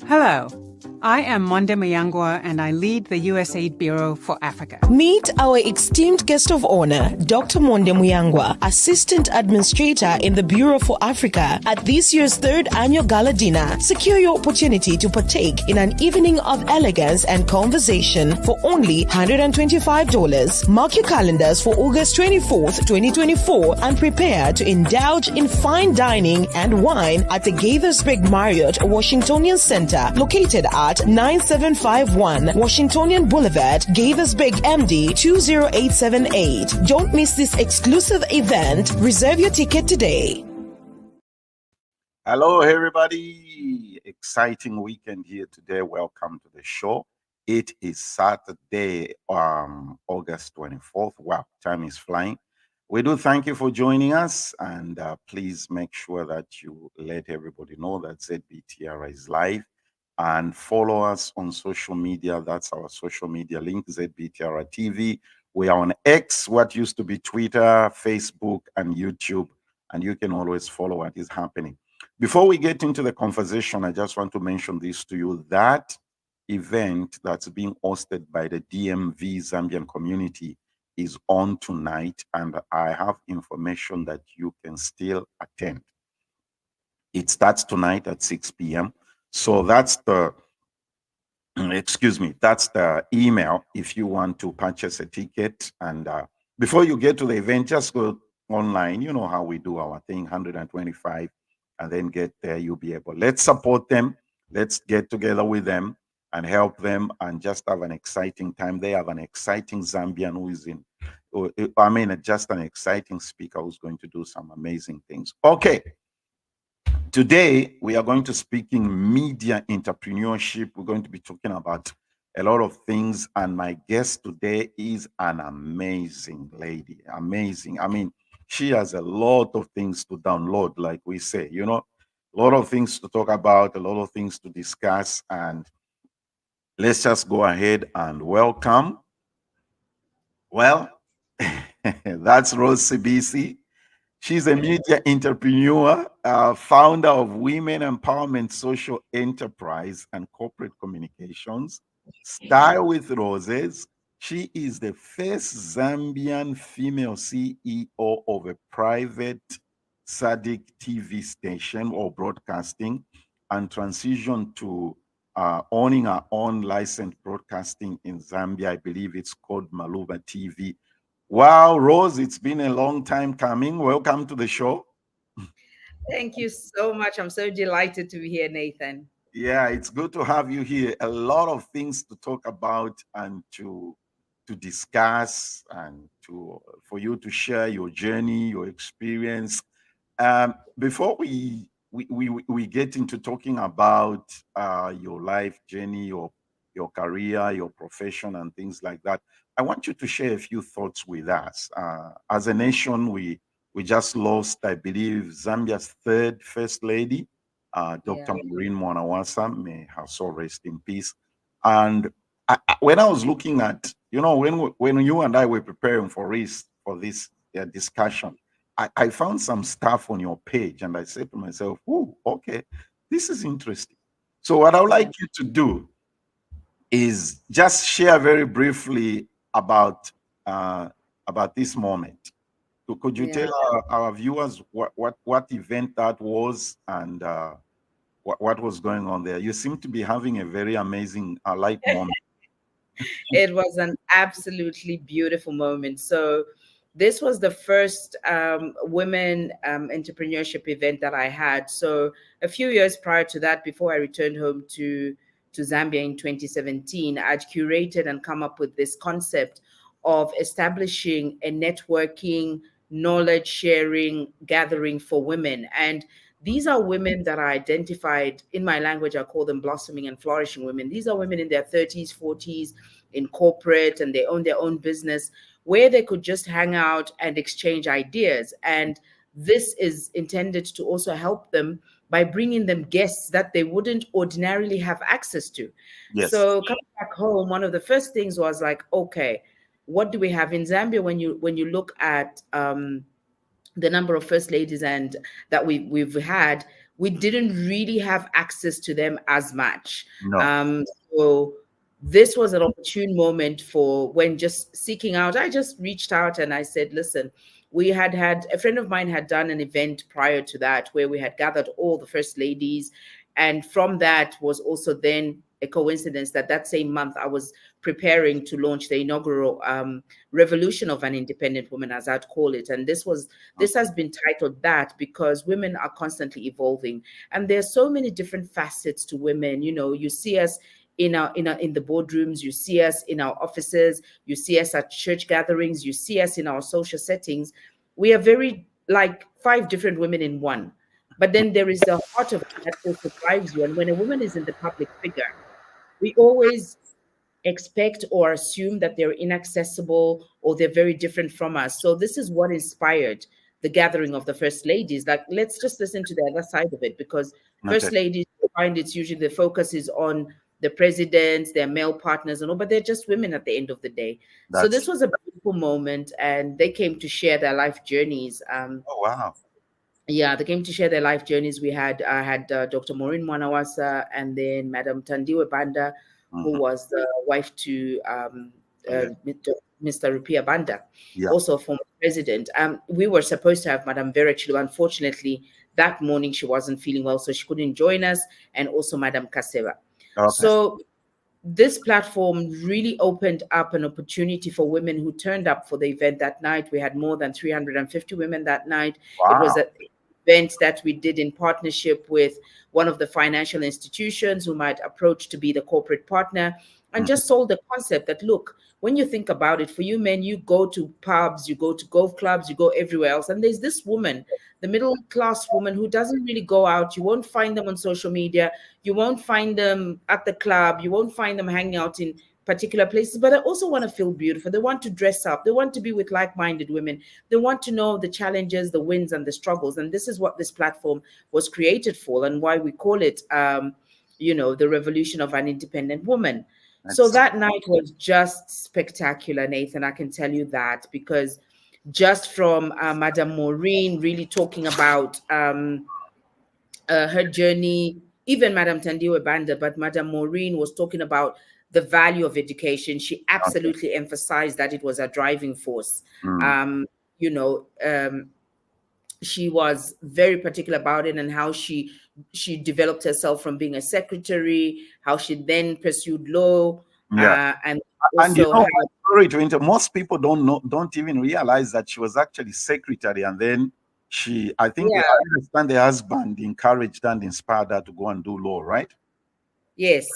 Hello, I am Monde Mayangwa and I lead the USAID Bureau for Africa. Meet our esteemed guest of honor, Dr. Monde Muyangwa, Assistant Administrator in the Bureau for Africa at this year's 3rd Annual Gala Dinner. Secure your opportunity to partake in an evening of elegance and conversation for only $125. Mark your calendars for August 24th, 2024 and prepare to indulge in fine dining and wine at the Gaithersburg Marriott Washingtonian Center, located at 9751 Washingtonian Boulevard, Gaithersburg, MD 20878. Don't miss this exclusive event. Reserve your ticket today. Hello, everybody. Exciting weekend here today. Welcome to the show. It is Saturday, August 24th. Wow, time is flying. We do thank you for joining us, and please make sure that you let everybody know that ZBTR is live. And follow us on social media. That's our social media link, ZBTR TV. We are on X, what used to be Twitter, Facebook, and YouTube. And you can always follow what is happening. Before we get into the conversation, I just want to mention this to you. That event that's being hosted by the DMV Zambian community is on tonight. And I have information that you can still attend. It starts tonight at 6 p.m. So that's the, that's the email if you want to purchase a ticket. And before you get to the event, just go online. You know how we do our thing, 125, and then get there. You'll be able. Let's support them. Let's get together with them and help them and just have an exciting time. They have an exciting Zambian who is just an exciting speaker who's going to do some amazing things. Okay. Today, we are going to speaking media entrepreneurship. We're going to be talking about a lot of things. And my guest today is an amazing lady. Amazing. I mean, she has a lot of things to download, like we say, you know, a lot of things to talk about, a lot of things to discuss. And let's just go ahead and welcome. Well, that's Rose Sibisi. She's a media entrepreneur, founder of Women Empowerment Social Enterprise and Corporate Communications. Style with Roses. She is the first Zambian female CEO of a private SADC TV station or broadcasting, and transitioned to owning her own licensed broadcasting in Zambia. I believe it's called Maluba TV. Wow, Rose, it's been a long time coming. Welcome to the show. Thank you so much. I'm so delighted to be here, Nathan. Yeah, it's good to have you here. A lot of things to talk about and to discuss, and for you to share your journey, your experience. Before we get into talking about your life journey, your career, your profession, and things like that, I want you to share a few thoughts with us. As a nation, we just lost, I believe, Zambia's third First Lady, Dr. Maureen Mwanawasa, may her soul rest in peace. And when I was looking at, you know, when you and I were preparing for this discussion, I found some stuff on your page, and I said to myself, "Oh, okay, this is interesting." So what I would like you to do, is just share very briefly about this moment. So could you tell our viewers what event that was and what was going on there? You seem to be having a very amazing light moment. It was an absolutely beautiful moment. So this was the first women entrepreneurship event that I had. So a few years prior to that, before I returned home to Zambia in 2017, I'd curated and come up with this concept of establishing a networking, knowledge sharing gathering for women. And these are women that are identified in my language. I call them blossoming and flourishing women. These are women in their 30s, 40s, in corporate, and they own their own business, where they could just hang out and exchange ideas. And this is intended to also help them by bringing them guests that they wouldn't ordinarily have access to. Yes. So coming back home, one of the first things was like, okay, what do we have in Zambia? When you look at the number of first ladies and that we've had, we didn't really have access to them as much. No. So this was an opportune moment for when just seeking out. I just reached out and I said, listen, we had a friend of mine had done an event prior to that where we had gathered all the first ladies. And from that was also then a coincidence that same month I was preparing to launch the inaugural revolution of an independent woman, as I'd call it. And this has been titled that because women are constantly evolving. And there's so many different facets to women. You know, you see us in the boardrooms, you see us in our offices, you see us at church gatherings, you see us in our social settings. We are very like 5 different women in one. But then there is the heart of it that also drives you. And when a woman is in the public figure, we always expect or assume that they're inaccessible or they're very different from us. So this is what inspired the gathering of the first ladies. Like, let's just listen to the other side of it, because first ladies find it's usually the focus is on the presidents, their male partners and all, but they're just women at the end of the day. So this was a beautiful moment, and they came to share their life journeys. Oh, wow. Yeah, they came to share their life journeys. I had Dr. Maureen Mwanawasa and then Madam Tandiwe Banda, who was the wife to Mr. Rupia Banda, also former president. We were supposed to have Madam Vera Chilu. Unfortunately, that morning she wasn't feeling well, so she couldn't join us, and also Madam Kaseva. So this platform really opened up an opportunity for women who turned up for the event that night. We had more than 350 women that night. Wow. It was an event that we did in partnership with one of the financial institutions who might approach to be the corporate partner, and just sold the concept that, look, when you think about it, for you men, you go to pubs, you go to golf clubs, you go everywhere else. And there's this woman, the middle class woman, who doesn't really go out. You won't find them on social media. You won't find them at the club. You won't find them hanging out in particular places. But I also want to feel beautiful. They want to dress up. They want to be with like-minded women. They want to know the challenges, the wins, and the struggles. And this is what this platform was created for, and why we call it, the revolution of an independent woman. So that night was just spectacular, Nathan. I can tell you that, because just from Madam Maureen really talking about her journey, even Madam Tandiwe Banda, but Madam Maureen was talking about the value of education. She absolutely emphasized that it was a driving force. She was very particular about it, and how she developed herself from being a secretary, how she then pursued law. And also sorry to interrupt, most people don't even realize that she was actually secretary, and then I understand the husband encouraged and inspired her to go and do law, right? Yes.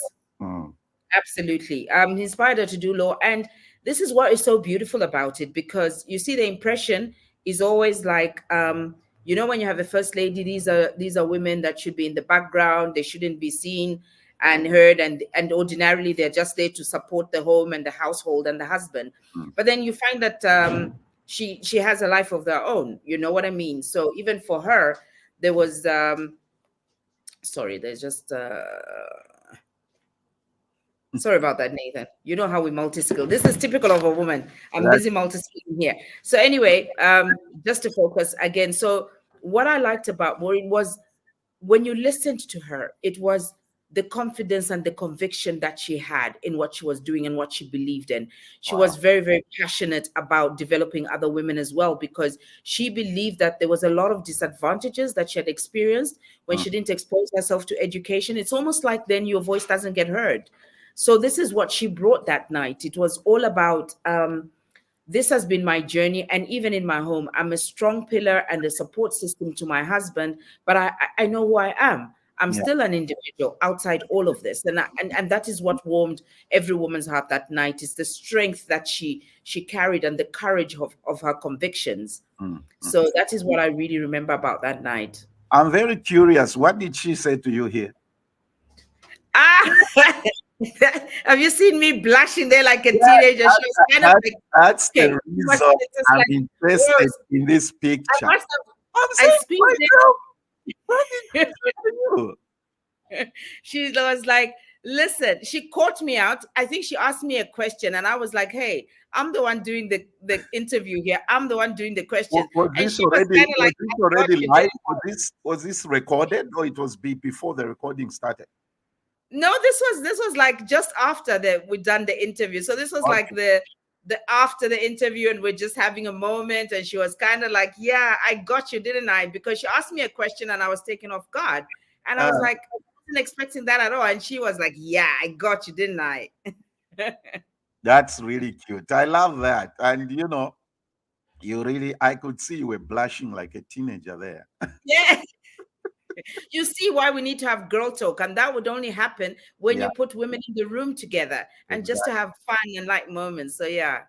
Absolutely. He inspired her to do law. And this is what is so beautiful about it, because you see, the impression is always like, when you have a first lady, these are women that should be in the background. They shouldn't be seen and heard, and ordinarily they're just there to support the home and the household and the husband. But then you find that she has a life of their own. You know what I mean? So even for her, there was there's just sorry about that, Nathan. You know how we multi-skill. This is typical of a woman. I'm busy multi-skilling here. So anyway, just to focus again. So what I liked about Maureen was, when you listened to her, it was the confidence and the conviction that she had in what she was doing and what she believed in. She was very, very passionate about developing other women as well, because she believed that there was a lot of disadvantages that she had experienced when she didn't expose herself to education. It's almost like then your voice doesn't get heard. So this is what she brought that night. It was all about, this has been my journey. And even in my home, I'm a strong pillar and a support system to my husband, but I know who I am. I'm still an individual outside all of this. And that is what warmed every woman's heart that night, is the strength that she carried and the courage of her convictions. So that is what I really remember about that night. I'm very curious. What did she say to you here? Have you seen me blushing there like a teenager? She was kind of like, that's the reason I'm interested in this picture. She was like, listen, she caught me out. I think she asked me a question and I was like, hey, I'm the one doing the interview here. I'm the one doing the question. Was this recorded, or it was before the recording started? No, this was like just after we'd done the interview. So this was like the after the interview, and we're just having a moment, and she was kind of like, yeah, I got you, didn't I? Because she asked me a question and I was taken off guard. And I was like, I wasn't expecting that at all. And she was like, yeah, I got you, didn't I? That's really cute. I love that. And I could see you were blushing like a teenager there. Yeah. You see why we need to have girl talk, and that would only happen when you put women in the room together and just to have fun and light moments. So yeah,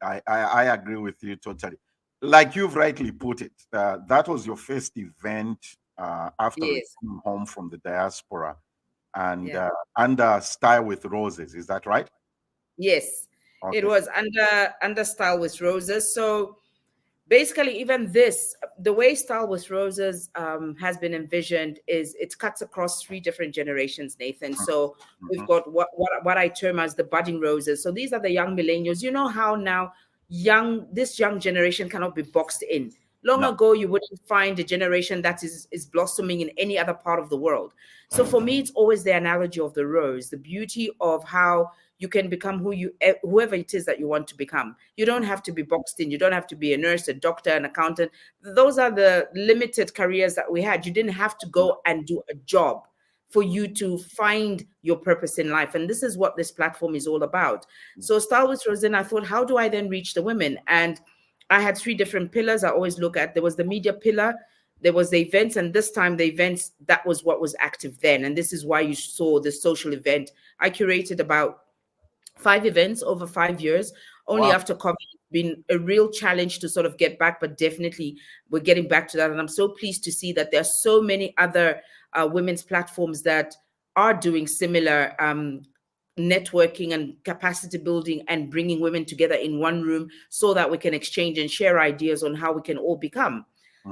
I agree with you totally. Like you've rightly put it, that was your first event after coming home from the diaspora, and under Style with Roses. Is that right? Yes, it was under Style with Roses. So basically, even the way Style with Roses has been envisioned is it cuts across 3 different generations, Nathan. So we've got what I term as the budding roses. So these are the young millennials. You know how now this young generation cannot be boxed in. Long ago, you wouldn't find a generation that is blossoming in any other part of the world. So for me, it's always the analogy of the rose, the beauty of how you can become whoever it is that you want to become. You don't have to be boxed in. You don't have to be a nurse, a doctor, an accountant. Those are the limited careers that we had. You didn't have to go and do a job for you to find your purpose in life. And this is what this platform is all about. So Style with Rosen, I thought, how do I then reach the women? And I had 3 different pillars I always look at. There was the media pillar, there was the events, and this time the events, that was what was active then. And this is why you saw the social event. I curated about 5 events over 5 years. Only after COVID, it's been a real challenge to sort of get back, but definitely we're getting back to that. And I'm so pleased to see that there are so many other women's platforms that are doing similar networking and capacity building and bringing women together in one room so that we can exchange and share ideas on how we can all become.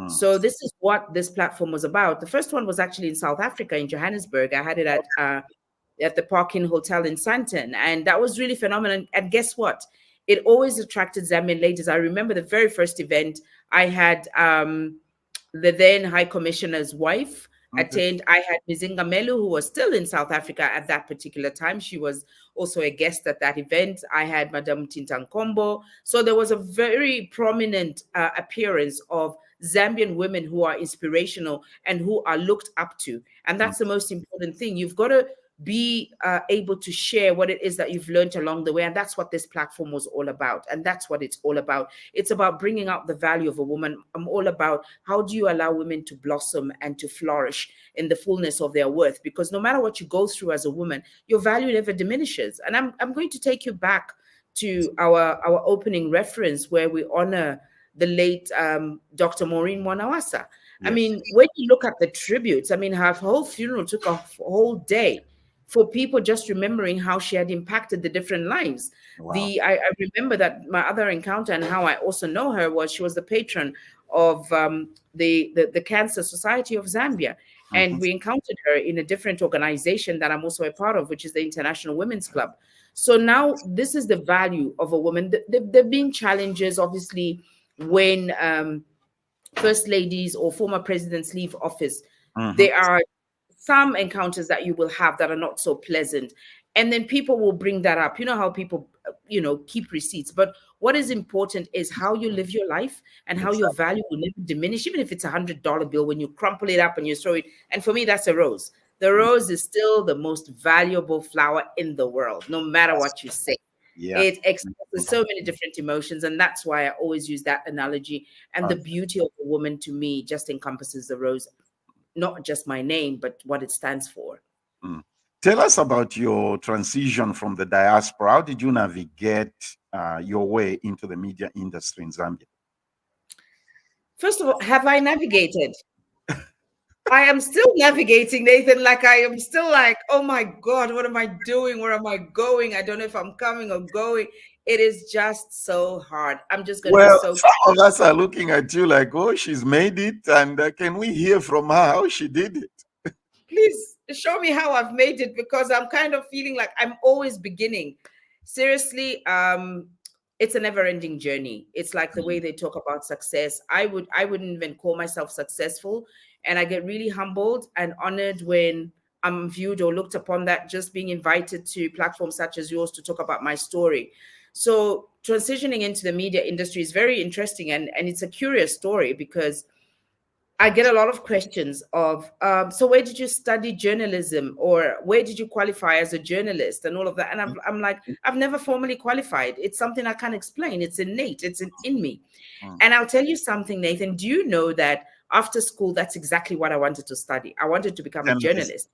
So this is what this platform was about. The first one was actually in South Africa, in Johannesburg. I had it at the Park Inn Hotel in Sandton, and that was really phenomenal. And guess what? It always attracted Zambian ladies. I remember the very first event, I had the then High Commissioner's wife attend. I had Mizinga Melu, who was still in South Africa at that particular time. She was also a guest at that event. I had Madame Tintankombo. So there was a very prominent appearance of Zambian women who are inspirational and who are looked up to. And that's the most important thing. You've got to be able to share what it is that you've learned along the way. And that's what this platform was all about. And that's what it's all about. It's about bringing out the value of a woman. I'm all about how do you allow women to blossom and to flourish in the fullness of their worth? Because no matter what you go through as a woman, your value never diminishes. And I'm going to take you back to our opening reference where we honor the late Dr. Maureen Mwanawasa. Yes. I mean, when you look at the tributes, I mean, her whole funeral took a whole day for people just remembering how she had impacted the different lives. Wow. I remember that my other encounter and how I also know her was she was the patron of the Cancer Society of Zambia. And we encountered her in a different organization that I'm also a part of, which is the International Women's Club. So now this is the value of a woman. There have been challenges, obviously, when first ladies or former presidents leave office. They are some encounters that you will have that are not so pleasant. And then people will bring that up. You know how people, keep receipts. But what is important is how you live your life and how your value will never diminish, even if it's $100 bill, when you crumple it up and you throw it. And for me, that's a rose. The rose is still the most valuable flower in the world, no matter what you say. Yeah. It expresses so many different emotions. And that's why I always use that analogy. And the beauty of a woman, to me, just encompasses the rose, not just my name, but what it stands for. Tell us about your transition from the diaspora. How did you navigate your way into the media industry in Zambia? First of all, have I navigated? I am still navigating, Nathan. Like, I am still like, oh my God, what am I doing? Where am I going? I don't know if I'm coming or going. It is just so hard. I'm just going to be so. Some of us are looking at you like, oh, she's made it. And can we hear from her how she did it? Please show me how I've made it, because I'm kind of feeling like I'm always beginning. Seriously, it's a never-ending journey. It's like the way they talk about success. I wouldn't even call myself successful. And I get really humbled and honored when I'm viewed or looked upon that just being invited to platforms such as yours to talk about my story. So transitioning into the media industry is very interesting. And it's a curious story, because I get a lot of questions of, so where did you study journalism, or where did you qualify as a journalist, and all of that? And I'm like, I've never formally qualified. It's something I can't explain. It's innate. It's in me. And I'll tell you something, Nathan. Do you know that after school, that's exactly what I wanted to study? I wanted to become a journalist.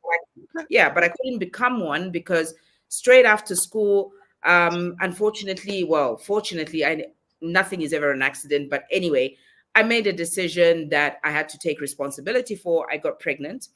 Yeah, but I couldn't become one because straight after school, unfortunately, fortunately, nothing is ever an accident. But anyway, I made a decision that I had to take responsibility for. I got pregnant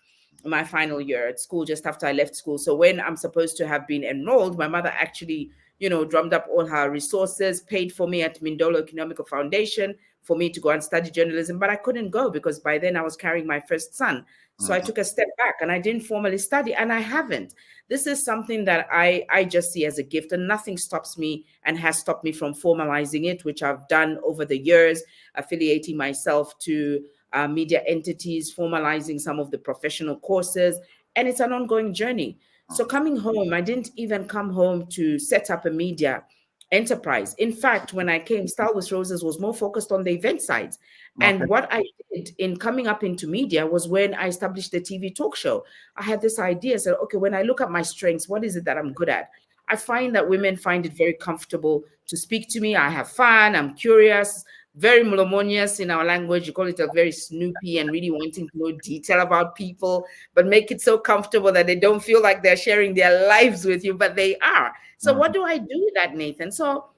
in my final year at school, just after I left school. So when I'm supposed to have been enrolled, my mother actually, drummed up all her resources, paid for me at Mindolo Economical Foundation for me to go and study journalism. But I couldn't go because by then I was carrying my first son. So I took a step back and I didn't formally study, and I haven't. This is something that I just see as a gift, and nothing stops me and has stopped me from formalizing it, which I've done over the years, affiliating myself to media entities, formalizing some of the professional courses, and it's an ongoing journey. So coming home, I didn't even come home to set up a media enterprise. In fact, when I came, Style with Roses was more focused on the event side. And what I did in coming up into media was when I established the TV talk show. I had this idea, said, okay, when I look at my strengths, what is it that I'm good at? I find that women find it very comfortable to speak to me. I have fun, I'm curious, very melomonious in our language. You call it a very snoopy, and really wanting to know detail about people, but make it so comfortable that they don't feel like they're sharing their lives with you, but they are. So what do I do with that, Nathan? So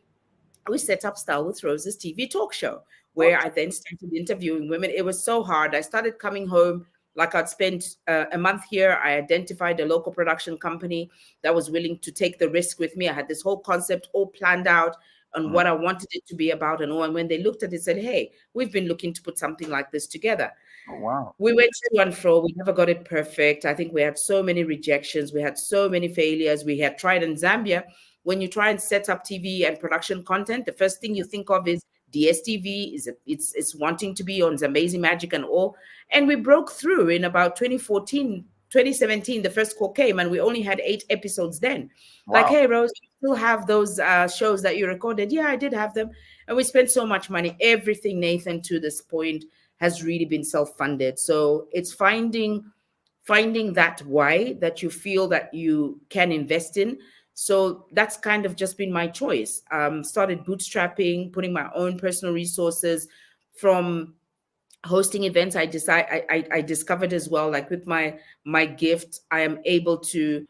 we set up Style with Roses TV talk show, where I then started interviewing women. It was so hard. I started coming home, like I'd spent a month here. I identified a local production company that was willing to take the risk with me. I had this whole concept all planned out on what I wanted it to be about and all. And when they looked at it, said, hey, we've been looking to put something like this together. Oh, wow. We went to and fro. We never got it perfect. I think we had so many rejections. We had so many failures. We had tried in Zambia. When you try and set up TV and production content, the first thing you think of is DSTV. It's wanting to be on Zambezi Magic and all. And we broke through in about 2014, 2017. The first call came, and we only had 8 episodes then. Wow. Like, hey, Rose, you still have those shows that you recorded? Yeah, I did have them. And we spent so much money. Everything, Nathan, to this point has really been self-funded. So it's finding that why that you feel that you can invest in. So that's kind of just been my choice. Started bootstrapping, putting my own personal resources. From hosting events, I discovered as well, like with my gift, I am able to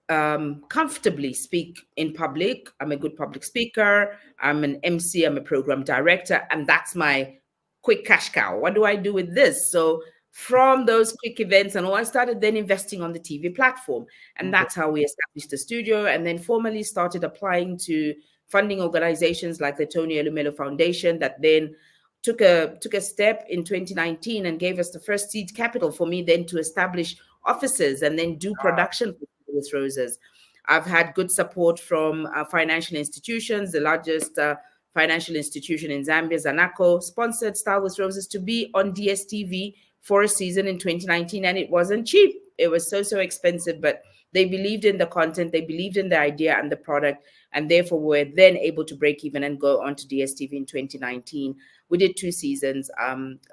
comfortably speak in public. I'm a good public speaker. I'm an MC. I'm a program director, and that's my quick cash cow. What do I do with this? So from those quick events and all, I started then investing on the TV platform. And that's how we established the studio, and then formally started applying to funding organizations like the Tony Elumelu Foundation, that then took a step in 2019 and gave us the first seed capital for me then to establish offices and then do production with Roses. I've had good support from financial institutions. The largest financial institution in Zambia, Zanaco, sponsored Style with Roses to be on DSTV for a season in 2019, and it wasn't cheap. It was so expensive, but they believed in the content, they believed in the idea and the product, and therefore were then able to break even and go on to DSTV in 2019. We did 2 seasons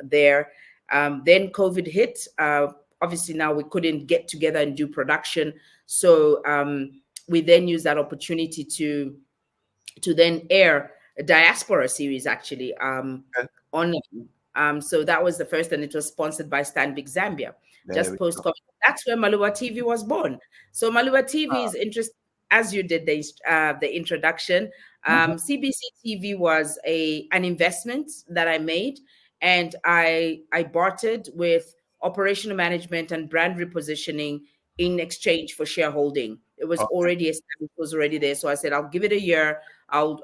there. Then COVID hit. Obviously, now we couldn't get together and do production, so we then used that opportunity to then air a diaspora series, actually, online. So that was the first, and it was sponsored by Stanbic Zambia, just post-COVID. That's where Maluwa TV was born. So Maluwa TV is interesting, as you did the introduction. Sibisi TV was an investment that I made, and I bartered with operational management and brand repositioning in exchange for shareholding. It was already established, it was already there. So I said, I'll give it a year. I'll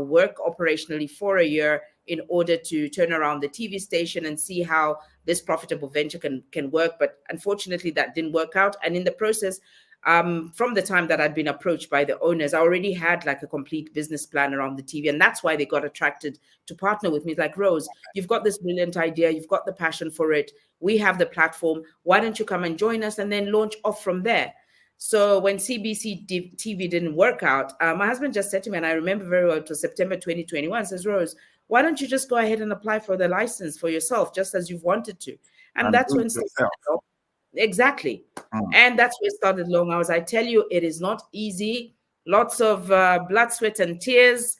work operationally for a year in order to turn around the TV station and see how this profitable venture can work. But unfortunately, that didn't work out. And in the process, from the time that I'd been approached by the owners, I already had like a complete business plan around the TV. And that's why they got attracted to partner with me. It's like, Rose, you've got this brilliant idea. You've got the passion for it. We have the platform. Why don't you come and join us and then launch off from there? So when CBC TV didn't work out, my husband just said to me, and I remember very well, it was September 2021, says, Rose, why don't you just go ahead and apply for the license for yourself, just as you've wanted to? And that's when exactly. And that's where it started long hours. I tell you, it is not easy. Lots of blood, sweat, and tears,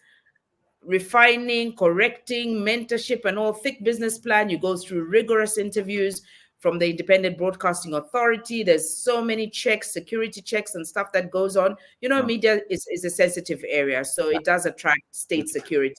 refining, correcting, mentorship, and all, thick business plan. You go through rigorous interviews from the Independent Broadcasting Authority. There's so many checks, security checks and stuff that goes on. You know, media is a sensitive area, so it does attract state security.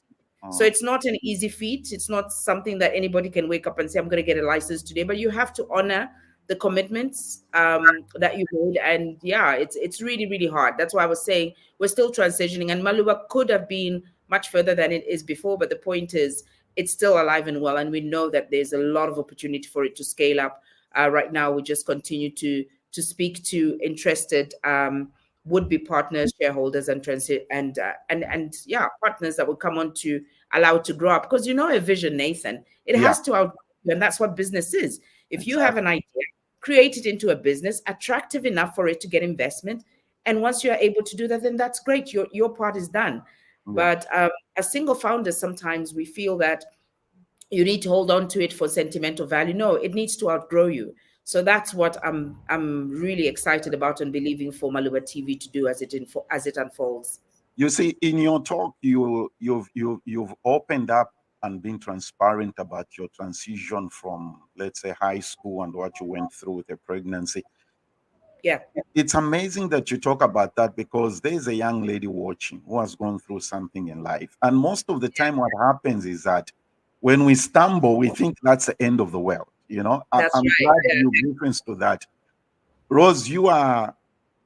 So it's not an easy feat. It's not something that anybody can wake up and say, I'm going to get a license today, but you have to honor the commitments that you made. And yeah, it's really, really hard. That's why I was saying we're still transitioning, and Maluwa could have been much further than it is before. But the point is, it's still alive and well, and we know that there's a lot of opportunity for it to scale up. Right now, we just continue to speak to interested would-be partners, shareholders, and yeah, partners that will come on to allow it to grow up. Because you know, a vision, Nathan, it has to outgrow, and that's what business is. If you have an idea, create it into a business attractive enough for it to get investment, and once you are able to do that, then that's great. Your part is done. But as single founders, sometimes we feel that you need to hold on to it for sentimental value. No, it needs to outgrow you. So that's what I'm really excited about and believing for Maluwa TV to do as it unfolds. You see, in your talk, you've opened up and been transparent about your transition from, let's say, high school and what you went through with a pregnancy. Yeah, it's amazing that you talk about that, because there's a young lady watching who has gone through something in life. And most of the time what happens is that when we stumble, we think that's the end of the world. You know, I'm glad you reference to that. Rose, you are,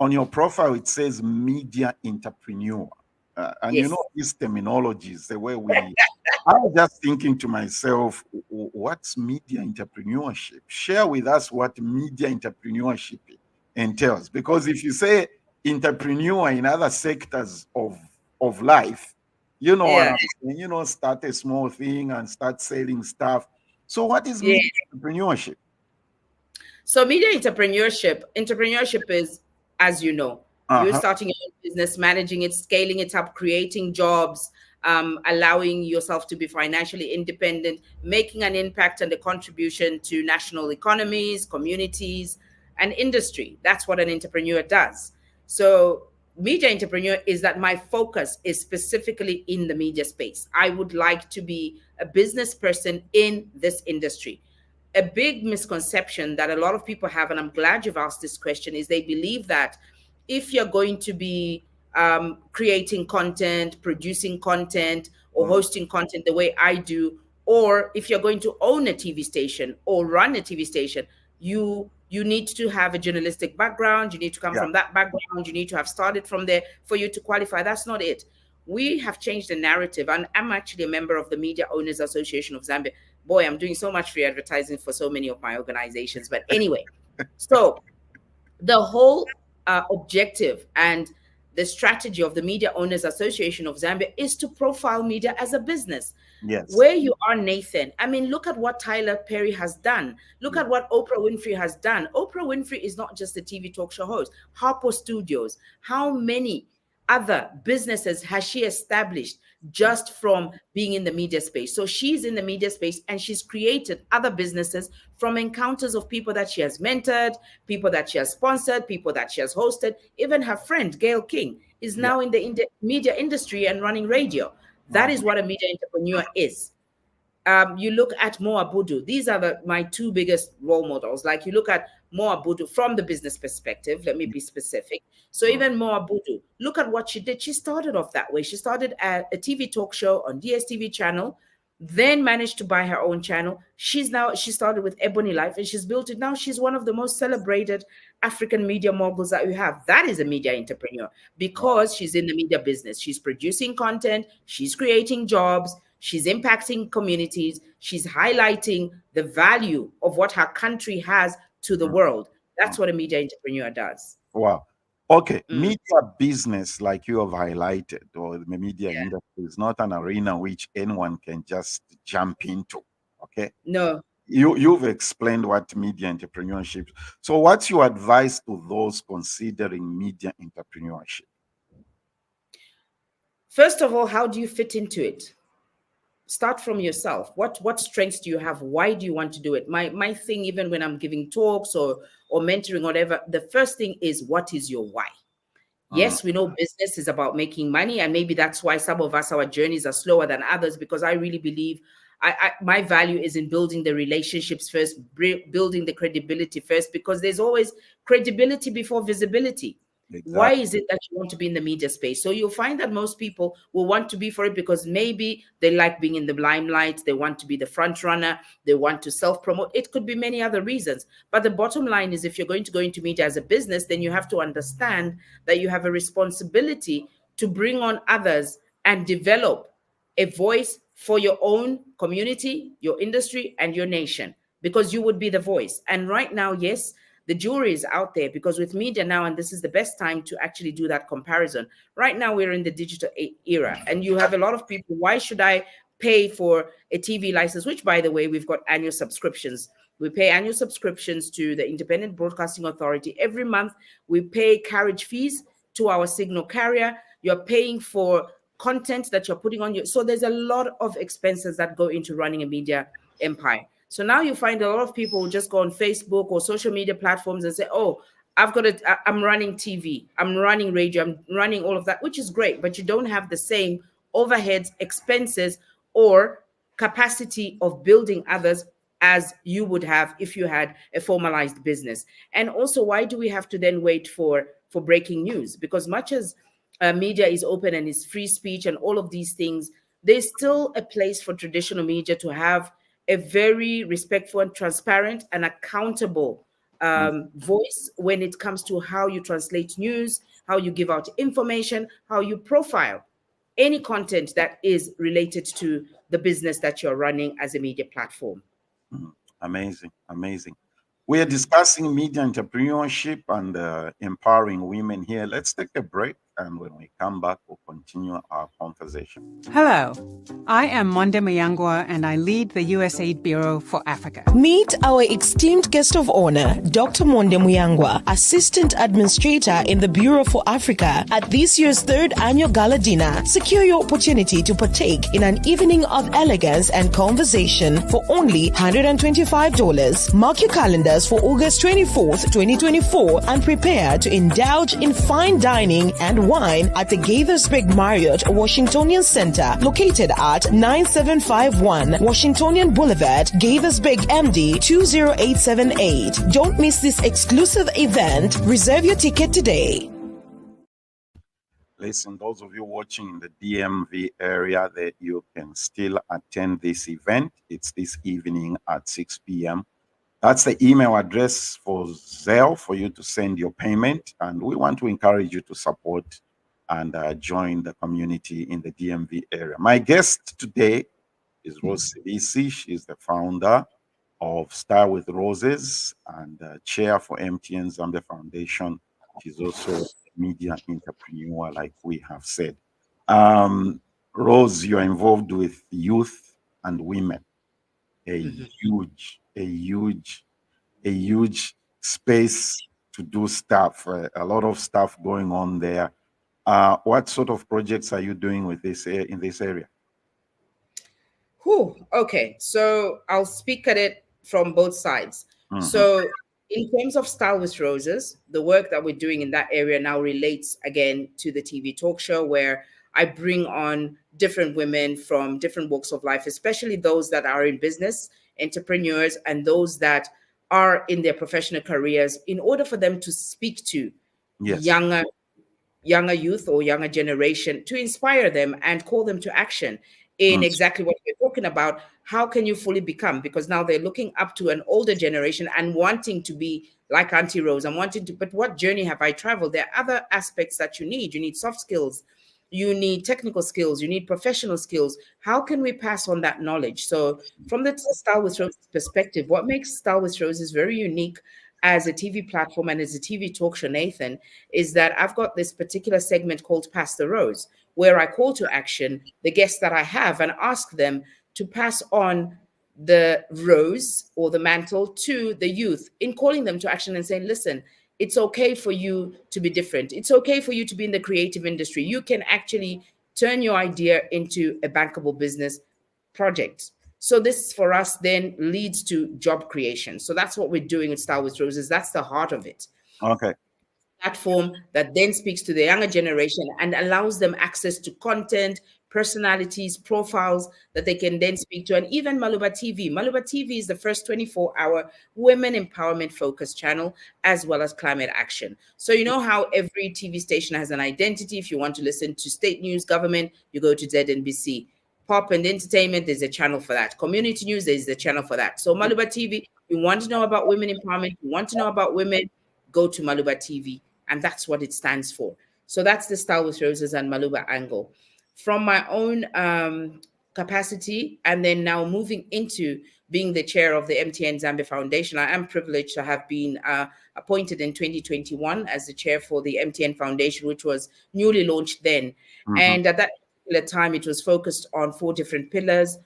on your profile, it says media entrepreneur. And you know, these terminologies, the way I was just thinking to myself, what's media entrepreneurship? Share with us what media entrepreneurship entails, because if you say entrepreneur in other sectors of life, you know what I'm saying, you know, start a small thing and start selling stuff. So what is media entrepreneurship? So media entrepreneurship is, as you know, you're starting your own business, managing it, scaling it up, creating jobs, allowing yourself to be financially independent, making an impact and a contribution to national economies, communities, and industry. That's what an entrepreneur does. So media entrepreneur is that my focus is specifically in the media space. I would like to be a business person in this industry. A big misconception that a lot of people have, and I'm glad you've asked this question, is they believe that if you're going to be creating content, producing content, or hosting content the way I do, or if you're going to own a TV station or run a TV station, you need to have a journalistic background. You need to come from that background. You need to have started from there for you to qualify. That's not it. We have changed the narrative, and I'm actually a member of the Media Owners Association of Zambia. Boy, I'm doing so much free advertising for so many of my organizations. But anyway, so the whole objective and the strategy of the Media Owners Association of Zambia is to profile media as a business. Yes. Where you are, Nathan, I mean, look at what Tyler Perry has done. Look at what Oprah Winfrey has done. Oprah Winfrey is not just a TV talk show host. Harpo Studios, how many other businesses has she established just from being in the media space? So she's in the media space and she's created other businesses from encounters of people that she has mentored, people that she has sponsored, people that she has hosted. Even her friend, Gail King, is now in the media industry and running radio. That is what a media entrepreneur is. You look at Mo Abudu. These are my two biggest role models. Like you look at Mo Abudu from the business perspective. Let me be specific. So even Mo Abudu, look at what she did. She started off that way. She started a TV talk show on DSTV channel, then managed to buy her own channel. She started with Ebony Life and she's built it. Now she's one of the most celebrated African media moguls that we have. That is a media entrepreneur because she's in the media business. She's producing content. She's creating jobs. She's impacting communities. She's highlighting the value of what her country has to the world. That's what a media entrepreneur does. Wow. Okay. Media business, like you have highlighted, or the media industry is not an arena which anyone can just jump into. Okay. No. You've explained what media entrepreneurship. So what's your advice to those considering media entrepreneurship? First of all, how do you fit into it? Start from yourself. What strengths do you have? Why do you want to do it? My thing, even when I'm giving talks or mentoring, whatever, the first thing is, what is your why? Yes, we know business is about making money, and maybe that's why some of us, our journeys are slower than others, because I really believe my value is in building the relationships first, building the credibility first, because there's always credibility before visibility. Exactly. Why is it that you want to be in the media space? So you'll find that most people will want to be for it because maybe they like being in the limelight. They want to be the front runner. They want to self-promote. It could be many other reasons. But the bottom line is, if you're going to go into media as a business, then you have to understand that you have a responsibility to bring on others and develop a voice for your own community, your industry, and your nation, because you would be the voice. And right now, yes, the jury is out there, because with media now, and this is the best time to actually do that comparison. Right now, we're in the digital era, and you have a lot of people. Why should I pay for a TV license? Which, by the way, we've got annual subscriptions. We pay annual subscriptions to the Independent Broadcasting Authority. Every month, we pay carriage fees to our signal carrier. You're paying for content that you're putting on your. So there's a lot of expenses that go into running a media empire. So now you find a lot of people who just go on Facebook or social media platforms and say, oh, I'm running TV, I'm running radio, I'm running all of that, which is great, but you don't have the same overheads, expenses, or capacity of building others as you would have if you had a formalized business. And also, why do we have to then wait for breaking news? Because much as media is open and is free speech and all of these things, there's still a place for traditional media to have a very respectful and transparent and accountable voice when it comes to how you translate news, how you give out information, how you profile any content that is related to the business that you're running as a media platform. Amazing, amazing. We are discussing media entrepreneurship and empowering women here. Let's take a break, and when we come back, we'll continue our conversation. Hello, I am Monde Mayangwa, and I lead the USAID Bureau for Africa. Meet our esteemed guest of honor, Dr. Monde Mayangwa, Assistant Administrator in the Bureau for Africa, at this year's third annual gala dinner. Secure your opportunity to partake in an evening of elegance and conversation for only $125. Mark your calendars for August 24th, 2024, and prepare to indulge in fine dining and wine at the Gaithersburg Marriott Washingtonian Center, located at 9751 Washingtonian Boulevard, Gaithersburg, MD 20878. Don't miss this exclusive event. Reserve your ticket today. Listen, those of you watching in the DMV area, that you can still attend this event. It's this evening at 6 p.m. That's the email address for Zelle for you to send your payment. And we want to encourage you to support and join the community in the DMV area. My guest today is Rose Sibisi. She's the founder of Star with Roses and chair for MTN Zambia Foundation. She's also media entrepreneur, like we have said. Rose, you're involved with youth and women, a huge space to do stuff, a lot of stuff going on there. What sort of projects are you doing with this in this area? Okay, so I'll speak at it from both sides. So in terms of Style with Roses, the work that we're doing in that area now relates again to the TV talk show, where I bring on different women from different walks of life, especially those that are in business, entrepreneurs, and those that are in their professional careers, in order for them to speak to younger youth or younger generation, to inspire them and call them to action in exactly what we're talking about. How can you fully become? Because now they're looking up to an older generation and wanting to be like Auntie Rose and wanting to, but what journey have I traveled? There are other aspects that you need. You need soft skills, you need technical skills, you need professional skills. How can we pass on that knowledge? So from the Style with Roses perspective, what makes Style with Roses very unique as a TV platform and as a TV talk show, Nathan, is that I've got this particular segment called Pass the Rose, where I call to action the guests that I have and ask them to pass on the rose or the mantle to the youth, in calling them to action and saying, listen, it's okay for you to be different. It's okay for you to be in the creative industry. You can actually turn your idea into a bankable business project. So this for us then leads to job creation. So that's what we're doing with Style with Roses. That's the heart of it. Okay. Platform that then speaks to the younger generation and allows them access to content, personalities, profiles that they can then speak to. And even Maluba TV. Maluba TV is the first 24-hour women empowerment focused channel, as well as climate action. So you know how every TV station has an identity. If you want to listen to state news, government, you go to ZNBC. Pop and entertainment, there's a channel for that. Community news, there's a channel for that. So Maluba TV, you want to know about women empowerment, you want to know about women, go to Maluba TV. And that's what it stands for. So that's the Style with Roses and Maluba angle. From my own capacity, and then now moving into being the chair of the MTN Zambia Foundation, I am privileged to have been appointed in 2021 as the chair for the MTN Foundation, which was newly launched then. And at that particular time, it was focused on 4 different pillars: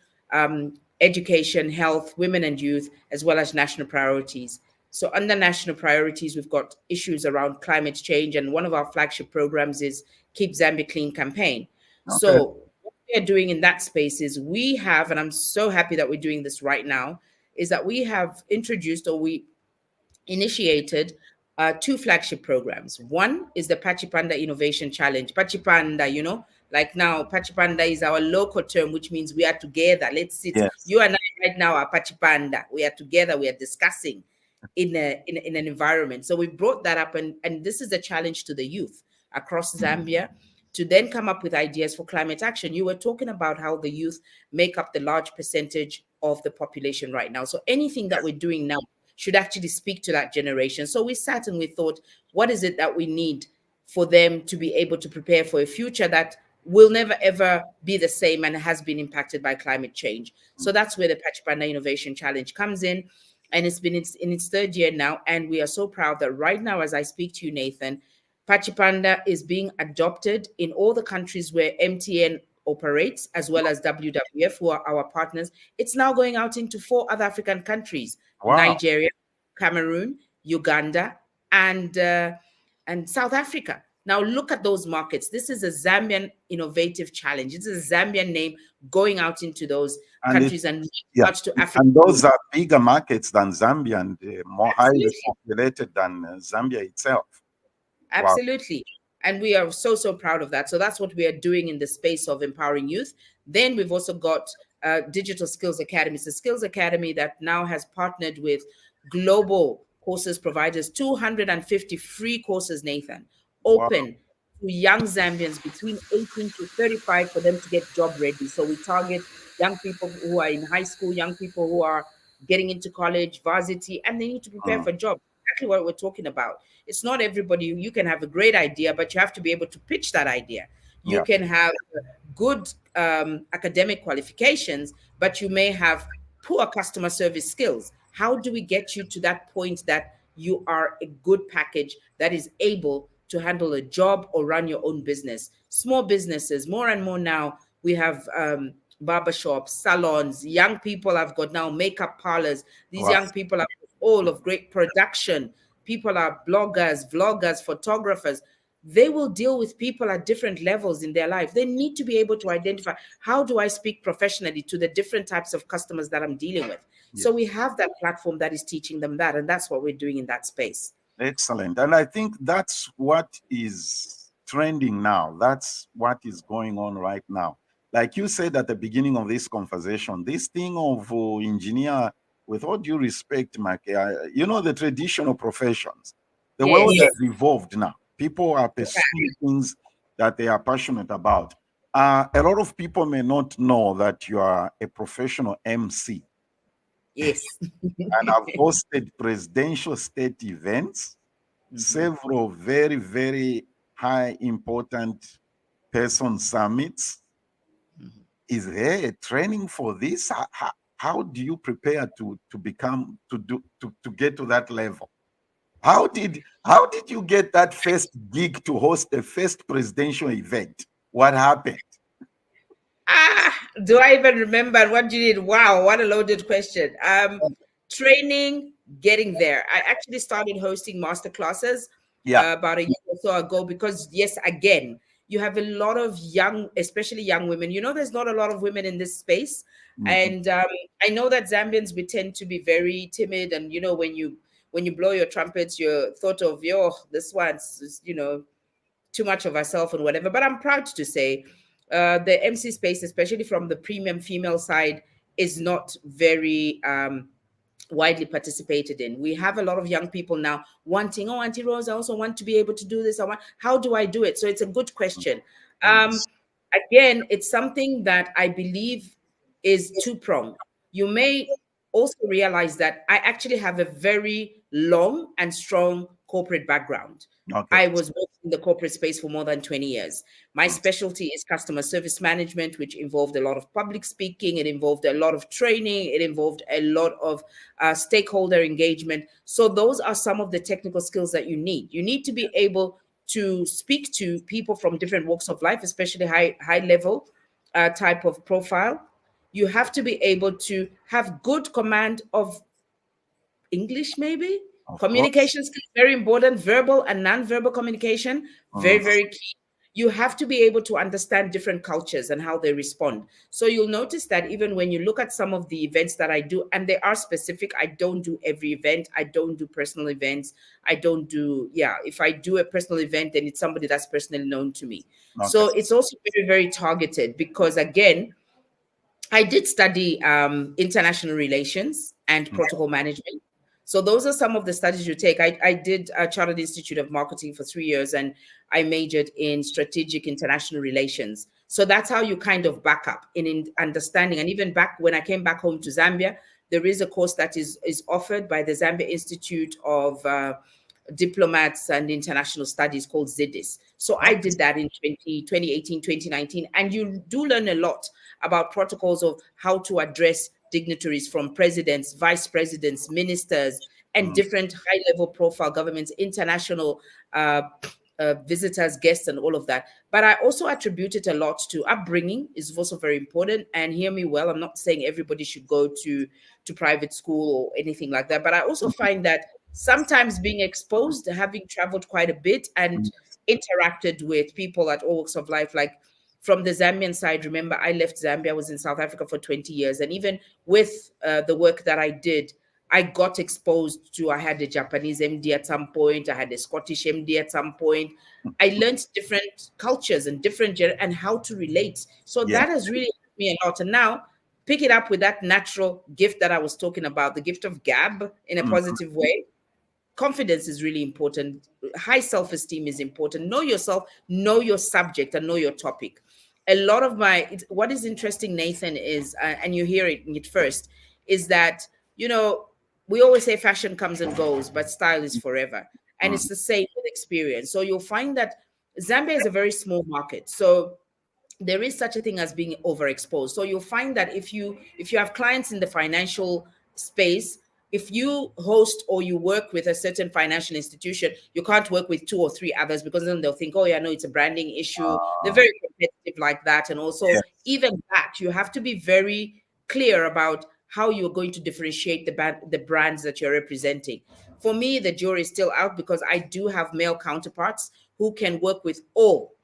education, health, women and youth, as well as national priorities. So under national priorities, we've got issues around climate change. And one of our flagship programs is Keep Zambia Clean campaign. Okay. So what we're doing in that space is we have, and I'm so happy that we're doing this right now, is that we have introduced, or we initiated 2 flagship programs. One is the Pachipanda Innovation Challenge. Pachipanda, you know, like now Pachipanda is our local term, which means we are together. Let's sit. Yes. You and I right now are Pachipanda. We are together. We are discussing in an environment. So we brought that up, and this is a challenge to the youth across Zambia to then come up with ideas for climate action. You were talking about how the youth make up the large percentage of the population right now. So anything that we're doing now should actually speak to that generation. So we sat and we thought, what is it that we need for them to be able to prepare for a future that will never ever be the same and has been impacted by climate change? So that's where the Pachipanda Innovation Challenge comes in. And it's been in its 3rd year now. And we are so proud that right now, as I speak to you, Nathan, Pachipanda is being adopted in all the countries where MTN operates, as well as WWF, who are our partners. It's now going out into 4 other African countries: wow. Nigeria, Cameroon, Uganda, and South Africa. Now look at those markets. This is a Zambian innovative challenge. It's a Zambian name going out into those countries and much to Africa. And those are bigger markets than Zambia and more highly populated than Zambia itself. Absolutely. Wow. And we are so proud of that. So that's what we are doing in the space of empowering youth. Then we've also got Digital Skills Academy. It's a skills academy that now has partnered with global courses providers, 250 free courses, Nathan, open to young Zambians between 18 to 35 for them to get job ready. So we target young people who are in high school, young people who are getting into college, varsity, and they need to prepare for jobs. Exactly what we're talking about. It's not everybody. You can have a great idea, but you have to be able to pitch that idea. You can have good academic qualifications, but you may have poor customer service skills. How do we get you to that point that you are a good package that is able to handle a job or run your own business. Small businesses, more and more now, we have barbershops, salons. Young people have got now makeup parlors. These young people have all of great production. People are bloggers, vloggers, photographers. They will deal with people at different levels in their life. They need to be able to identify, how do I speak professionally to the different types of customers that I'm dealing with? Yeah. So we have that platform that is teaching them that, and that's what we're doing in that space. Excellent. And I think that's what is trending now. That's what is going on right now. Like you said at the beginning of this conversation, this thing of engineer, with all due respect, Mike, you know, the traditional professions, the world has evolved now. People are pursuing things that they are passionate about. A lot of people may not know that you are a professional MC. Yes. And I've hosted presidential state events, several very, very high important person summits. Is there a training for this? How do you prepare to get to that level? How did you get that first gig to host the first presidential event? What happened? Do I even remember what you did? Wow, what a loaded question. Training, getting there. I actually started hosting master classes about a year or so ago because, yes, again, you have a lot of young, especially young women. You know, there's not a lot of women in this space. And I know that Zambians, we tend to be very timid. And, you know, when you blow your trumpets, you're thought of, this one's, you know, too much of herself and whatever. But I'm proud to say the MC space, especially from the premium female side, is not very widely participated in. We have a lot of young people now wanting, Auntie Rose, I also want to be able to do this. How do I do it? So it's a good question. Again, it's something that I believe is two-pronged. You may also realize that I actually have a very long and strong corporate background. I was working in the corporate space for more than 20 years. My specialty is customer service management, which involved a lot of public speaking. It involved a lot of training. It involved a lot of stakeholder engagement. So those are some of the technical skills that you need. You need to be able to speak to people from different walks of life, especially high level type of profile. You have to be able to have good command of English, maybe. Communication skills, very important. Verbal and non-verbal communication, very, very key. You have to be able to understand different cultures and how they respond. So you'll notice that even when you look at some of the events that I do, and they are specific, I don't do every event. I don't do personal events. I don't do, if I do a personal event, then it's somebody that's personally known to me. So it's also very, very targeted because, again, I did study international relations and protocol management. So those are some of the studies you take. I did a Chartered Institute of Marketing for 3 years, and I majored in strategic international relations. So that's how you kind of back up in understanding. And even back when I came back home to Zambia, there is a course that is offered by the Zambia Institute of Diplomats and International Studies called ZIDIS. So I did that in 2018, 2019. And you do learn a lot about protocols of how to address dignitaries from presidents, vice presidents, ministers, and different high-level profile governments, international visitors, guests, and all of that. But I also attribute it a lot to upbringing is also very important. And hear me well, I'm not saying everybody should go to private school or anything like that. But I also find that sometimes being exposed, having traveled quite a bit and interacted with people at all walks of life, like from the Zambian side, remember, I left Zambia, I was in South Africa for 20 years. And even with the work that I did, I got exposed to, I had a Japanese MD at some point, I had a Scottish MD at some point. I learned different cultures and and how to relate. So that has really helped me a lot. And now pick it up with that natural gift that I was talking about, the gift of gab in a positive way. Confidence is really important. High self-esteem is important. Know yourself, know your subject, and know your topic. A lot of what is interesting, Nathan, is, and you hear it first, is that, we always say fashion comes and goes, but style is forever. And it's the same with experience. So you'll find that Zambia is a very small market. So there is such a thing as being overexposed. So you'll find that if you have clients in the financial space, if you host or you work with a certain financial institution, you can't work with 2 or 3 others, because then they'll think, oh yeah, no, it's a branding issue. They're very competitive like that. And also, Yes. even that, you have to be very clear about how you're going to differentiate the brands that you're representing. For me, the jury is still out, because I do have male counterparts who can work with all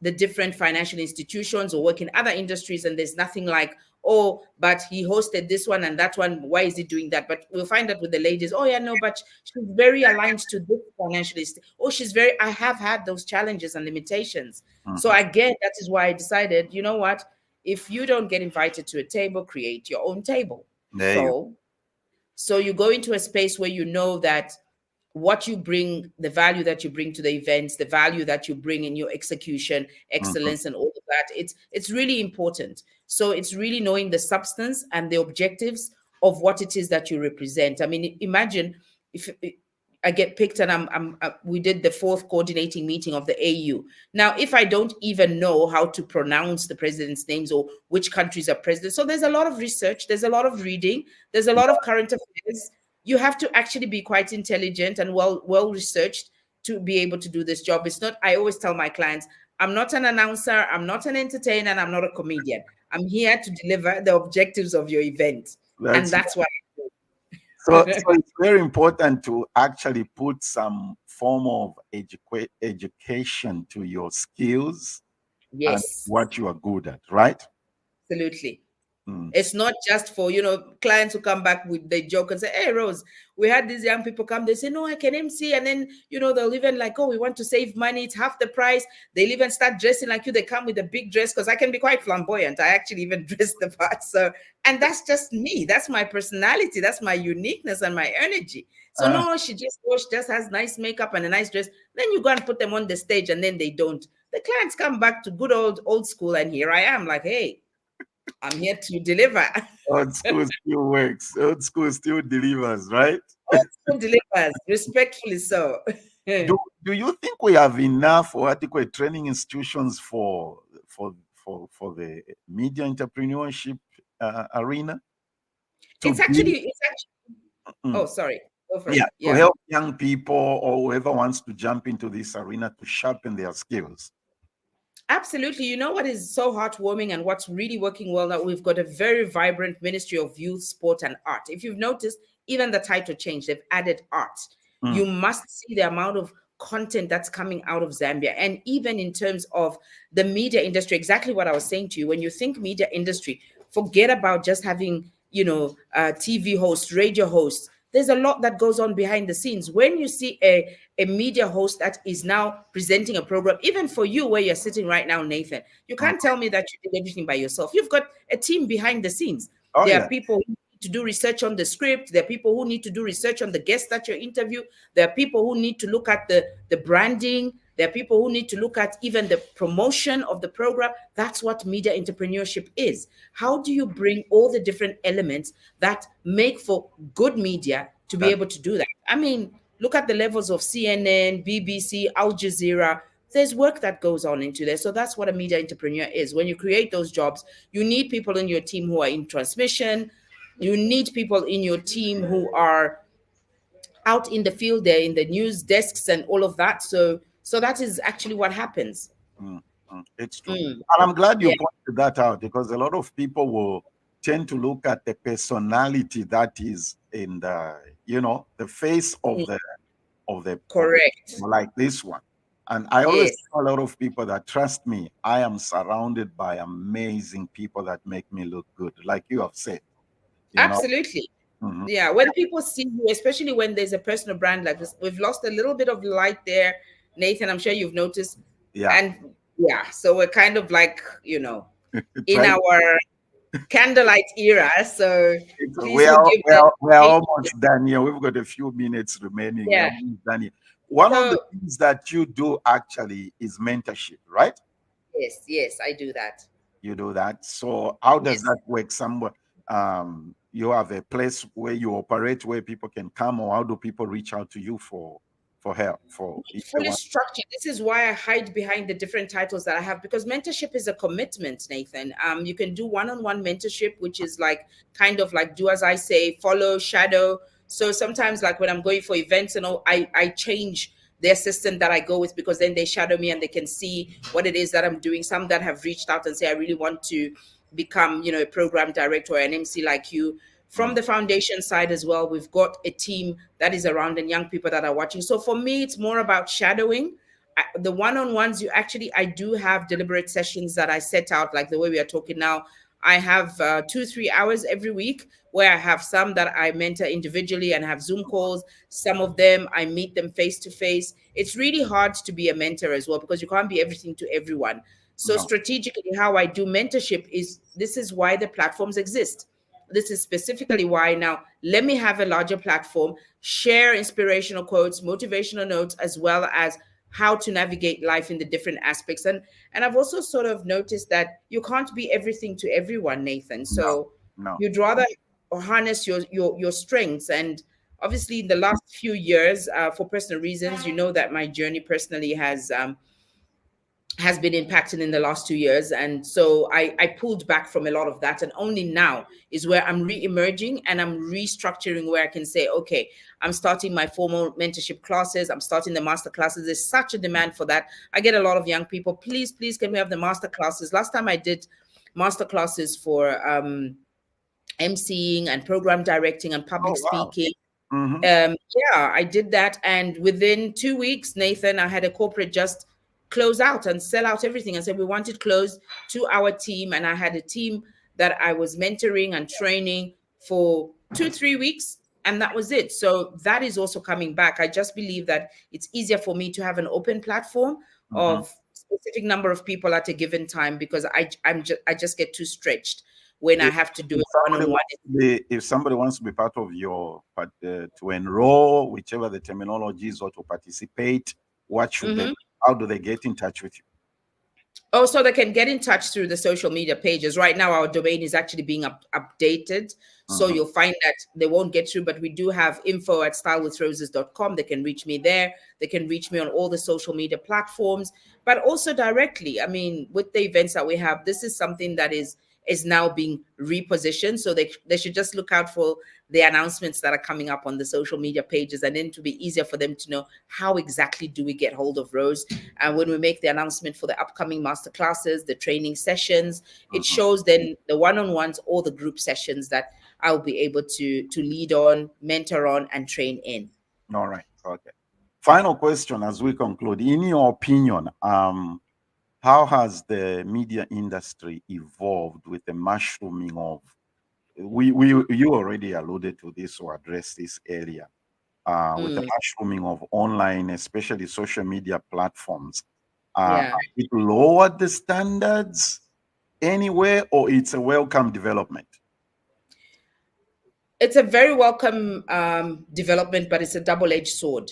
the different financial institutions or work in other industries, and there's nothing like, oh, but he hosted this one and that one, why is he doing that? But we'll find out with the ladies, oh yeah, no, but she's very aligned to this financial oh, I have had those challenges and limitations. So again, that is why I decided, you know what, if you don't get invited to a table, create your own table. So you go into a space where you know that what you bring, the value that you bring to the events, the value that you bring in your execution, excellence, and all of that, it's really important. So it's really knowing the substance and the objectives of what it is that you represent. I mean, imagine if I get picked and we did the 4th coordinating meeting of the AU. Now, if I don't even know how to pronounce the president's names or which countries are president, so there's a lot of research, there's a lot of reading, there's a lot of current affairs. You have to actually be quite intelligent and well researched to be able to do this job. It's not, I always tell my clients, I'm not an announcer, I'm not an entertainer, and I'm not a comedian. I'm here to deliver the objectives of your event. That's what I do. So it's very important to actually put some form of education to your skills, yes, and what you are good at, right? Absolutely. It's not just for, clients who come back with the joke and say, hey, Rose, we had these young people come. They say, no, I can MC. And then, they'll even like, oh, we want to save money. It's half the price. They'll even start dressing like you. They come with a big dress, because I can be quite flamboyant. I actually even dress the part. So, and that's just me. That's my personality. That's my uniqueness and my energy. So no, she just has nice makeup and a nice dress. Then you go and put them on the stage, and then they don't. The clients come back to good old school. And here I am like, hey, I'm here to deliver. Old school still works. Old school still delivers, right? Old school delivers, respectfully so. Do you think we have enough training institutions for the media entrepreneurship arena? It's actually. Oh, sorry. To help young people or whoever wants to jump into this arena to sharpen their skills. Absolutely. You know what is so heartwarming and what's really working well now? We've got a very vibrant Ministry of Youth, Sport and Art. If you've noticed, even the title changed. They've added art. You must see the amount of content that's coming out of Zambia. And even in terms of the media industry, exactly what I was saying to you. When you think media industry, forget about just having, TV hosts, radio hosts. There's a lot that goes on behind the scenes. When you see a media host that is now presenting a program, even for you where you're sitting right now, Nathan, you can't tell me that you did everything by yourself. You've got a team behind the scenes. There are people who need to do research on the script. There are people who need to do research on the guests that you interview. There are people who need to look at the branding. There are people who need to look at even the promotion of the program. That's what media entrepreneurship is. How do you bring all the different elements that make for good media to be able to do that? I mean, look at the levels of CNN, BBC, Al Jazeera. There's work that goes on into there. So that's what a media entrepreneur is. When you create those jobs, you need people in your team who are in transmission. You need people in your team who are out in the field. They're in the news desks and all of that. So that is actually what happens. It's true. And I'm glad you pointed that out, because a lot of people will tend to look at the personality that is in the face of the correct, like this one. And I always tell a lot of people that, trust me, I am surrounded by amazing people that make me look good, like you have said. Absolutely. Yeah, when people see you, especially when there's a personal brand like this, we've lost a little bit of light there, Nathan. I'm sure you've noticed. And so we're kind of like, in our candlelight era. So we're almost done here. We've got a few minutes remaining. One of the things that you do actually is mentorship, right? Yes, I do that. You do that. So how does that work? Somewhere you have a place where you operate where people can come, or how do people reach out to you for help? Fully structured. This is why I hide behind the different titles that I have, because mentorship is a commitment, Nathan. You can do one-on-one mentorship, which is like kind of like do as I say, follow, shadow. So sometimes, like when I'm going for events and all, I change the assistant that I go with, because then they shadow me and they can see what it is that I'm doing. Some that have reached out and say, I really want to become, a program director or an MC like you. From the foundation side as well, we've got a team that is around and young people that are watching. So for me, it's more about shadowing. The one-on-ones, I do have deliberate sessions that I set out, like the way we are talking now. I have 2-3 hours every week where I have some that I mentor individually and have Zoom calls. Some of them I meet them face to face. It's really hard to be a mentor as well, because you can't be everything to everyone. So strategically, how I do mentorship this is why the platforms exist. This is specifically why now let me have a larger platform, share inspirational quotes, motivational notes, as well as how to navigate life in the different aspects. And I've also sort of noticed that you can't be everything to everyone, Nathan. So you'd rather harness your strengths. And obviously in the last few years, for personal reasons, that my journey personally has been impacted in the last 2 years. And so I pulled back from a lot of that. And only now is where I'm re-emerging and I'm restructuring, where I can say, okay, I'm starting my formal mentorship classes. I'm starting the master classes. There's such a demand for that. I get a lot of young people, please, can we have the master classes? Last time I did master classes for MCing and program directing and public speaking. I did that. And within 2 weeks, Nathan, I had a corporate just close out and sell out everything and said we want it closed to our team. And I had a team that I was mentoring and training for 2-3 weeks, and that was it. So that is also coming back. I just believe that it's easier for me to have an open platform of specific number of people at a given time, because I just get too stretched when I have to do it one-on-one. If somebody wants to be part of your, to enroll, whichever the terminology is, or to participate, what should they? How do they get in touch with you? Oh, so they can get in touch through the social media pages. Right now, our domain is actually being updated. So you'll find that they won't get through, but we do have info@stylewithroses.com. They can reach me there. They can reach me on all the social media platforms, but also directly. I mean, with the events that we have, this is something that is now being repositioned. So they should just look out for the announcements that are coming up on the social media pages, and then to be easier for them to know how exactly do we get hold of Rose. And when we make the announcement for the upcoming master classes, the training sessions, it shows then the one-on-ones or the group sessions that I'll be able to lead on, mentor on, and train in. All right. Okay. Final question as we conclude. In your opinion, how has the media industry evolved with the mushrooming of, you already alluded to this or addressed this earlier, with the mushrooming of online, especially social media platforms? It lowered the standards anywhere, or it's a welcome development? It's a very welcome development, but it's a double-edged sword.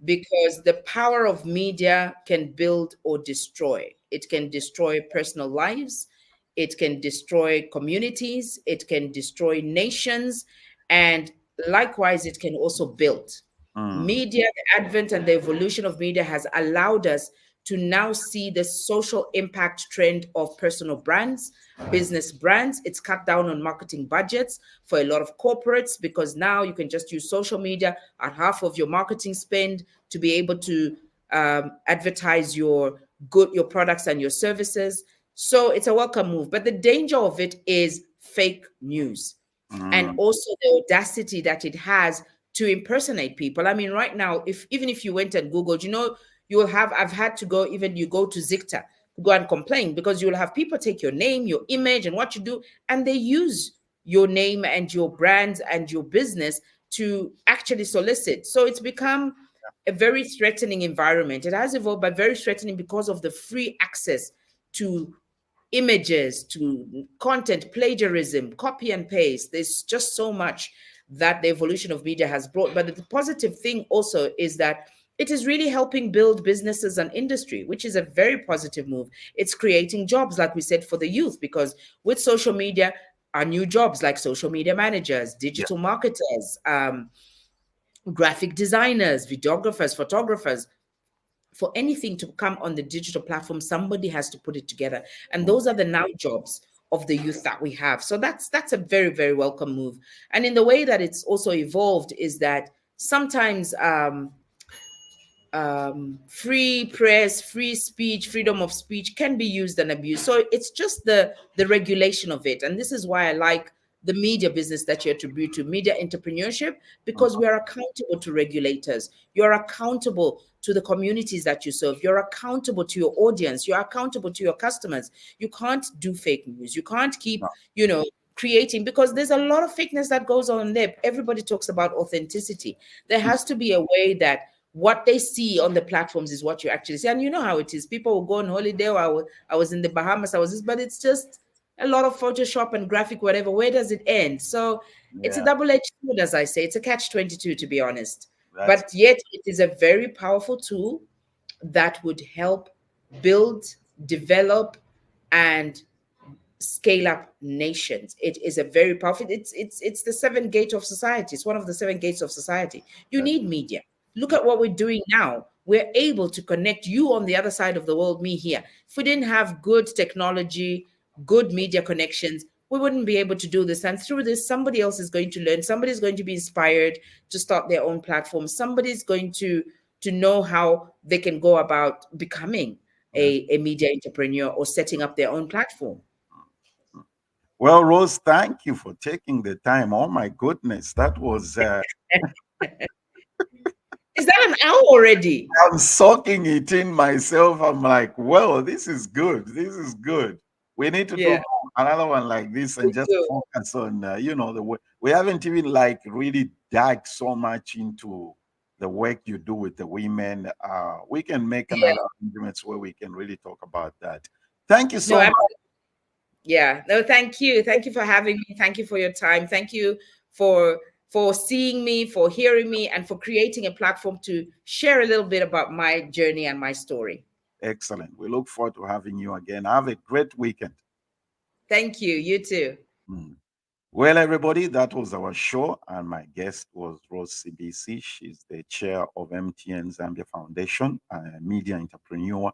Because the power of media can build or destroy. It can destroy personal lives. It can destroy communities. It can destroy nations. And likewise, it can also build. Media, the advent and the evolution of media has allowed us to now see the social impact trend of personal brands, business brands. It's cut down on marketing budgets for a lot of corporates, because now you can just use social media at half of your marketing spend to be able to advertise your products and your services. So it's a welcome move. But the danger of it is fake news, and also the audacity that it has to impersonate people. I mean, right now, even if you went and Googled, I've had to go, even you go to Zikta, go and complain, because you'll have people take your name, your image, and what you do, and they use your name and your brand and your business to actually solicit. So it's become a very threatening environment. It has evolved, but very threatening because of the free access to images, to content, plagiarism, copy and paste. There's just so much that the evolution of media has brought. But the positive thing also is that it is really helping build businesses and industry, which is a very positive move. It's creating jobs, like we said, for the youth, because with social media are new jobs like social media managers, digital marketers, graphic designers, videographers, photographers. For anything to come on the digital platform, somebody has to put it together. And those are the now jobs of the youth that we have. So that's a very, very welcome move. And in the way that it's also evolved is that sometimes free press, free speech, freedom of speech can be used and abused. So it's just the regulation of it. And this is why I like the media business that you attribute to media entrepreneurship, because we are accountable to regulators. You're accountable to the communities that you serve. You're accountable to your audience. You're accountable to your customers. You can't do fake news. You can't keep, creating, because there's a lot of fakeness that goes on there. Everybody talks about authenticity. There has to be a way that what they see on the platforms is what you actually see. And you know how it is. People will go on holiday. I was in the Bahamas. But it's just a lot of Photoshop and graphic, whatever. Where does it end? So it's a double-edged sword, as I say. It's a catch-22, to be honest. But yet it is a very powerful tool that would help build, develop, and scale up nations. It is a very powerful. It's the seven gate of society. It's one of the seven gates of society. You need media. Look at what we're doing now. We're able to connect you on the other side of the world, me here. If we didn't have good technology, good media connections, we wouldn't be able to do this. And through this, somebody else is going to learn. Somebody's going to be inspired to start their own platform. Somebody's going to know how they can go about becoming a media entrepreneur or setting up their own platform. Well, Rose, thank you for taking the time. Oh my goodness, that was... Is that an hour already? I'm soaking it in myself. I'm like, well, this is good. This is good. We need to do another one like this and just focus on, the way. We haven't even really dug so much into the work you do with the women. We can make another arguments where we can really talk about that. Thank you so much. Thank you. Thank you for having me. Thank you for your time. Thank you for seeing me, for hearing me, and for creating a platform to share a little bit about my journey and my story. Excellent. We look forward to having you again. Have a great weekend. Thank you. You too. Well, everybody, that was our show. And my guest was Rose Sibisi. She's the chair of Mtn Zambia Foundation, a media entrepreneur.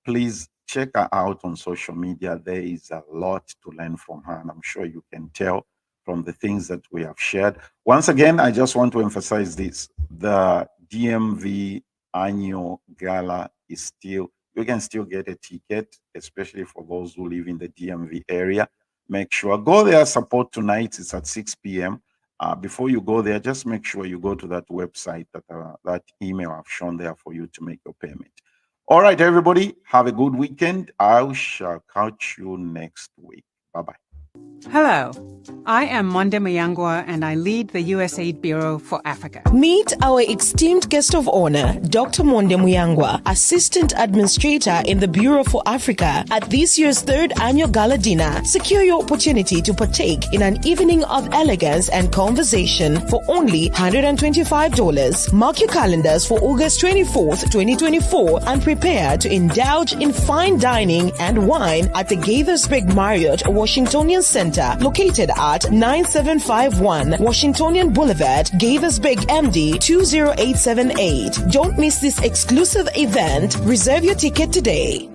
Please check her out on social media. There is a lot to learn from her, and I'm sure you can tell from the things that we have shared. Once again, I just want to emphasize this. The DMV annual gala is still, you can still get a ticket, especially for those who live in the DMV area. Make sure, go there, support tonight. It's at 6 p.m. Before you go there, just make sure you go to that website, that email I've shown there for you to make your payment. All right, everybody, have a good weekend. I shall catch you next week. Bye-bye. Hello, I am Monde Mayangwa and I lead the USAID Bureau for Africa. Meet our esteemed guest of honor, Dr. Monde Mayangwa, Assistant Administrator in the Bureau for Africa at this year's third annual gala dinner. Secure your opportunity to partake in an evening of elegance and conversation for only $125. Mark your calendars for August 24th, 2024 and prepare to indulge in fine dining and wine at the Gaithersburg Marriott Washingtonian Center, located at 9751 Washingtonian Boulevard, Gaithersburg, MD 20878. Don't miss this exclusive event. Reserve your ticket today.